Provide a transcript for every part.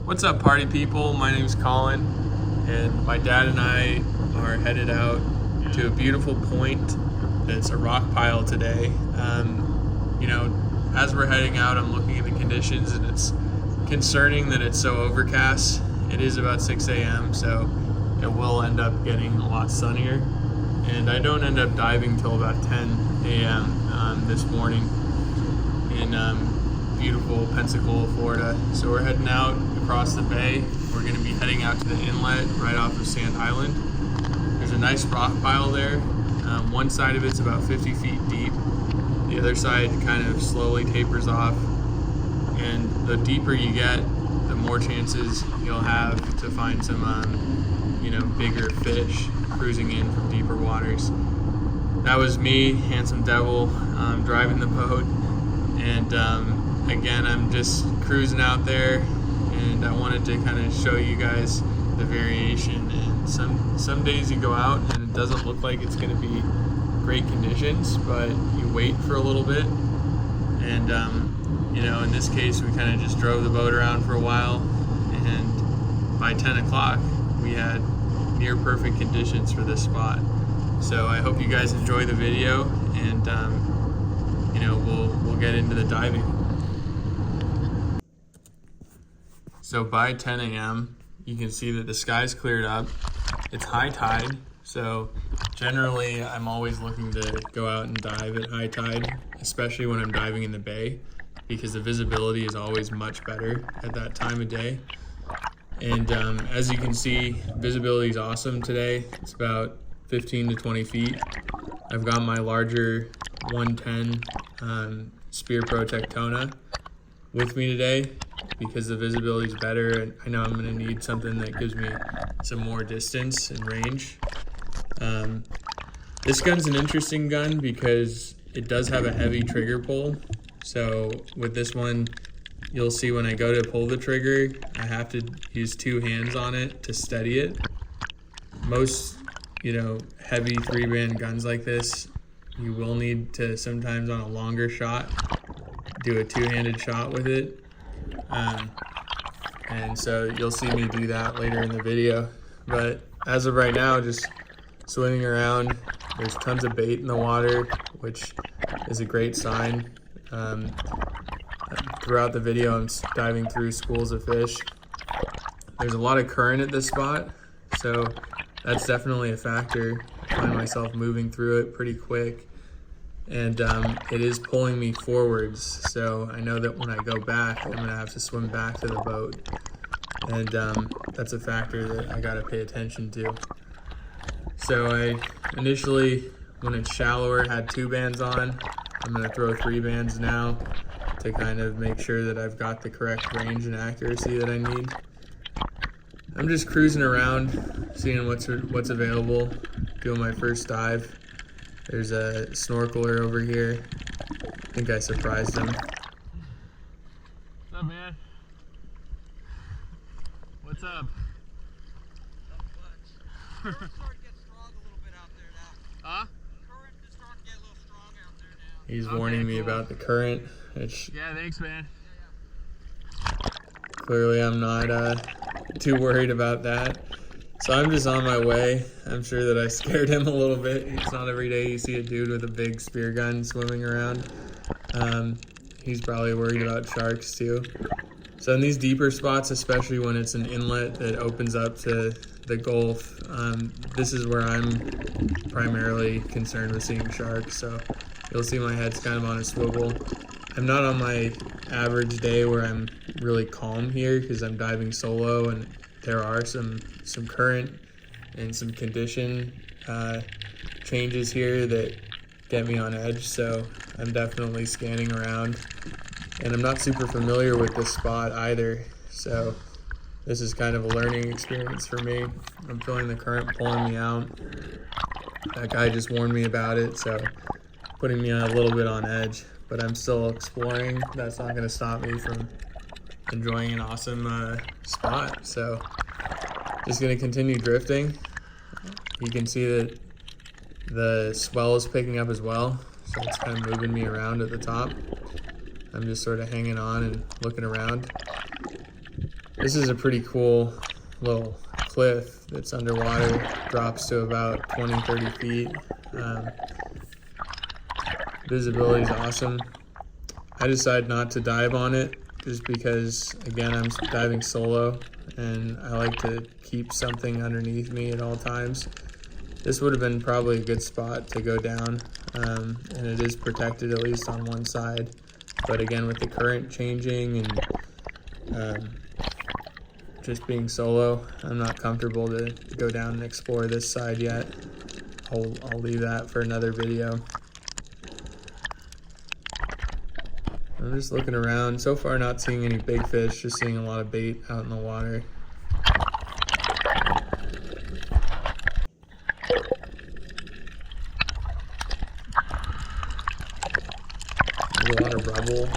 What's up, party people? My name's Colin, and my dad and I are headed out to a beautiful point that's a rock pile today. As we're heading out, I'm looking at the conditions, and it's concerning that it's so overcast. It is about 6 a.m., so it will end up getting a lot sunnier. And I don't end up diving till about 10 a.m. This morning in beautiful Pensacola, Florida. So we're heading out across the bay. We're going to be heading out to the inlet right off of Sand Island. There's a nice rock pile there. One side of it's about 50 feet deep. The other side kind of slowly tapers off. And the deeper you get, the more chances you'll have to find some, bigger fish cruising in from deeper waters. That was me, Handsome Devil, driving the boat. And again, I'm just cruising out there, and I wanted to kind of show you guys the variation. And some days you go out and it doesn't look like it's going to be great conditions, but you wait for a little bit. And in this case, we kind of just drove the boat around for a while, and by 10 o'clock we had near perfect conditions for this spot. So I hope you guys enjoy the video, and we'll get into the diving. So by 10 a.m. you can see that the sky's cleared up. It's high tide, so generally I'm always looking to go out and dive at high tide, especially when I'm diving in the bay, because the visibility is always much better at that time of day. And as you can see, visibility is awesome today. It's about 15 to 20 feet. I've got my larger 110 Spear Pro Tectona with me today because the visibility is better, and I know I'm going to need something that gives me some more distance and range. This gun's an interesting gun because it does have a heavy trigger pull. So with this one, you'll see when I go to pull the trigger, I have to use two hands on it to steady it. Most, heavy 3-band guns like this, you will need to sometimes on a longer shot do a two-handed shot with it. And so you'll see me do that later in the video. But as of right now, just swimming around. There's tons of bait in the water, which is a great sign. Throughout the video, I'm diving through schools of fish. There's a lot of current at this spot, so that's definitely a factor. I find myself moving through it pretty quick, and it is pulling me forwards, so I know that when I go back, I'm gonna have to swim back to the boat, and that's a factor that I gotta pay attention to. So I initially, when it's shallower, had 2 bands on. I'm gonna throw 3 bands now to kind of make sure that I've got the correct range and accuracy that I need. I'm just cruising around, seeing what's available, doing my first dive. There's a snorkeler over here. I think I surprised him. What's up, man? What's up? Not much. Current's starting to get strong a little bit out there now. Huh? Current is starting to get a little strong out there now. He's warning me about the current, which Yeah, thanks, man. clearly I'm not too worried about that. So I'm just on my way. I'm sure that I scared him a little bit. It's not every day you see a dude with a big spear gun swimming around. He's probably worried about sharks too. So in these deeper spots, especially when it's an inlet that opens up to the Gulf, this is where I'm primarily concerned with seeing sharks. So you'll see my head's kind of on a swivel. I'm not on my average day where I'm really calm here because I'm diving solo, and there are some current and some condition changes here that get me on edge. So I'm definitely scanning around, and I'm not super familiar with this spot either. So this is kind of a learning experience for me. I'm feeling the current pulling me out. That guy just warned me about it, so putting me a little bit on edge, but I'm still exploring. That's not going to stop me from enjoying an awesome spot. So just going to continue drifting. You can see that the swell is picking up as well, so it's kind of moving me around at the top. I'm just sort of hanging on and looking around. This is a pretty cool little cliff that's underwater, drops to about 20-30 feet. Visibility is awesome. I decided not to dive on it just because, again, I'm diving solo and I like to keep something underneath me at all times. This would have been probably a good spot to go down, and it is protected at least on one side. But again, with the current changing and just being solo, I'm not comfortable to go down and explore this side yet. I'll leave that for another video. I'm just looking around. So far not seeing any big fish, just seeing a lot of bait out in the water. There's a lot of rubble.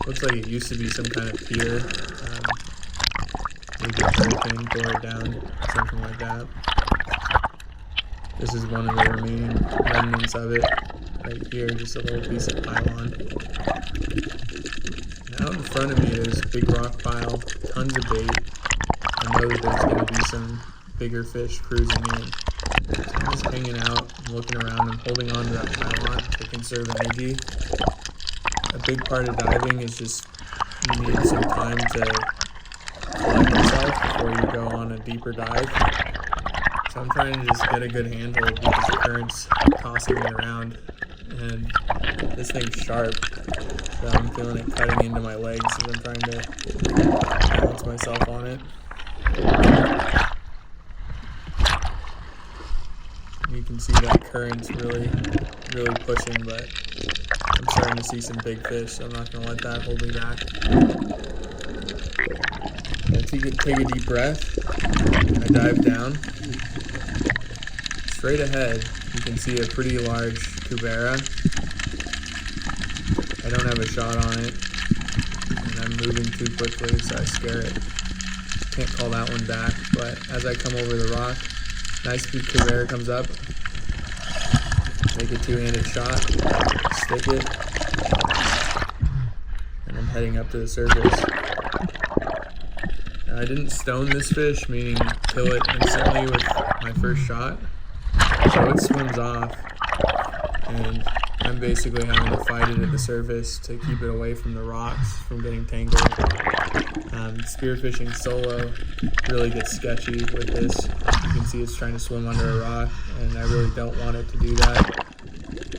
Looks like it used to be some kind of pier. Maybe a hurricane tore it down, something like that. This is one of the remaining remnants of it. Right here, just a little piece of pylon. And out in front of me, there's a big rock pile, tons of bait. I know that there's going to be some bigger fish cruising in. So I'm just hanging out, I'm looking around, I'm holding on to that pylon to conserve energy. A big part of diving is just you need some time to collect yourself before you go on a deeper dive. So I'm trying to just get a good handhold because the current's tossing me around. And this thing's sharp, so I'm feeling it cutting into my legs as I'm trying to balance myself on it. You can see that current's really pushing, but I'm starting to see some big fish, so I'm not going to let that hold me back. Take a deep breath. I dive down. Straight ahead, you can see a pretty large cubera. I don't have a shot on it, and I'm moving too quickly, so I scare it. Can't call that one back, but as I come over the rock, nice big cubera comes up. Make a two-handed shot, stick it, and I'm heading up to the surface. I didn't stone this fish, meaning kill it instantly with my first shot. So it swims off, and I'm basically having to fight it at the surface to keep it away from the rocks, from getting tangled. Spearfishing solo really gets sketchy with this. You can see it's trying to swim under a rock, and I really don't want it to do that.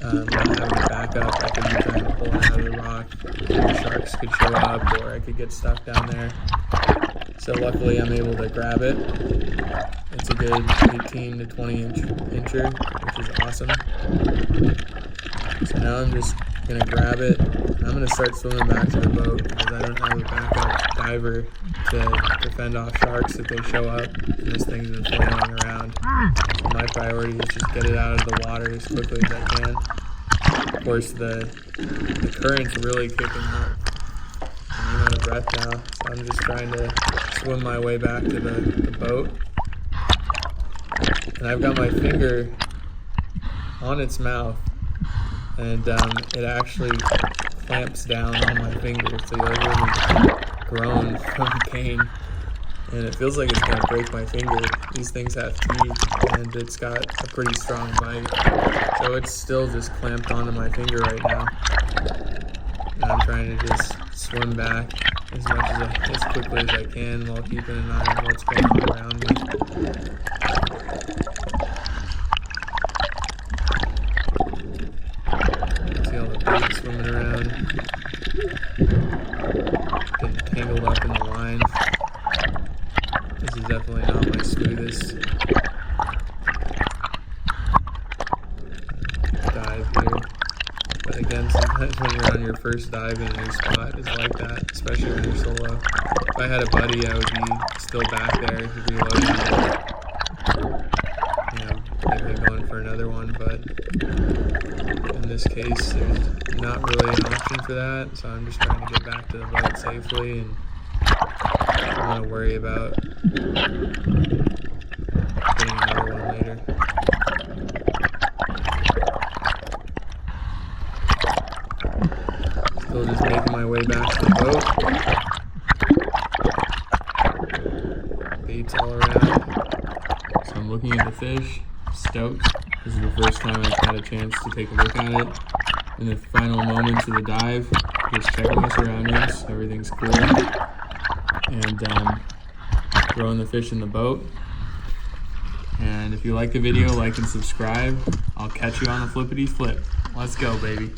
Not having a backup, I could be trying to pull it out of the rock. The sharks could show up, or I could get stuck down there. So luckily I'm able to grab it. It's a good 18 to 20 incher, which is awesome. So now I'm just going to grab it. I'm going to start swimming back to the boat because I don't have a backup diver to fend off sharks if they show up. And this thing's been flailing around. So my priority is just get it out of the water as quickly as I can. Of course, the current's really kicking up. I'm out of breath now, so I'm just trying to swim my way back to the boat. And I've got my finger on its mouth, and it actually clamps down on my finger, so you'll hear me groan from pain. And it feels like it's going to break my finger. These things have teeth, and it's got a pretty strong bite. So it's still just clamped onto my finger right now. And I'm trying to just swim back as quickly as I can while keeping an eye on what's going on around me. See all the bait swimming around, getting tangled up in the line. This is definitely not my smoothest dive here. But again, sometimes when you're on your first dive in a new spot, it's like that, especially when you're solo. If I had a buddy, I would be still back there reloading, maybe going for another one, but in this case, there's not really an option for that, so I'm just trying to get back to the boat safely, and I'm going to worry about getting another one later. Still just making my way back to the boat. baits all around. So I'm looking at the fish, stoked. This is the first time I've had a chance to take a look at it. In the final moments of the dive, just checking the surroundings, everything's cool. And throwing the fish in the boat. And if you like the video, like and subscribe. I'll catch you on the flippity flip. Let's go, baby.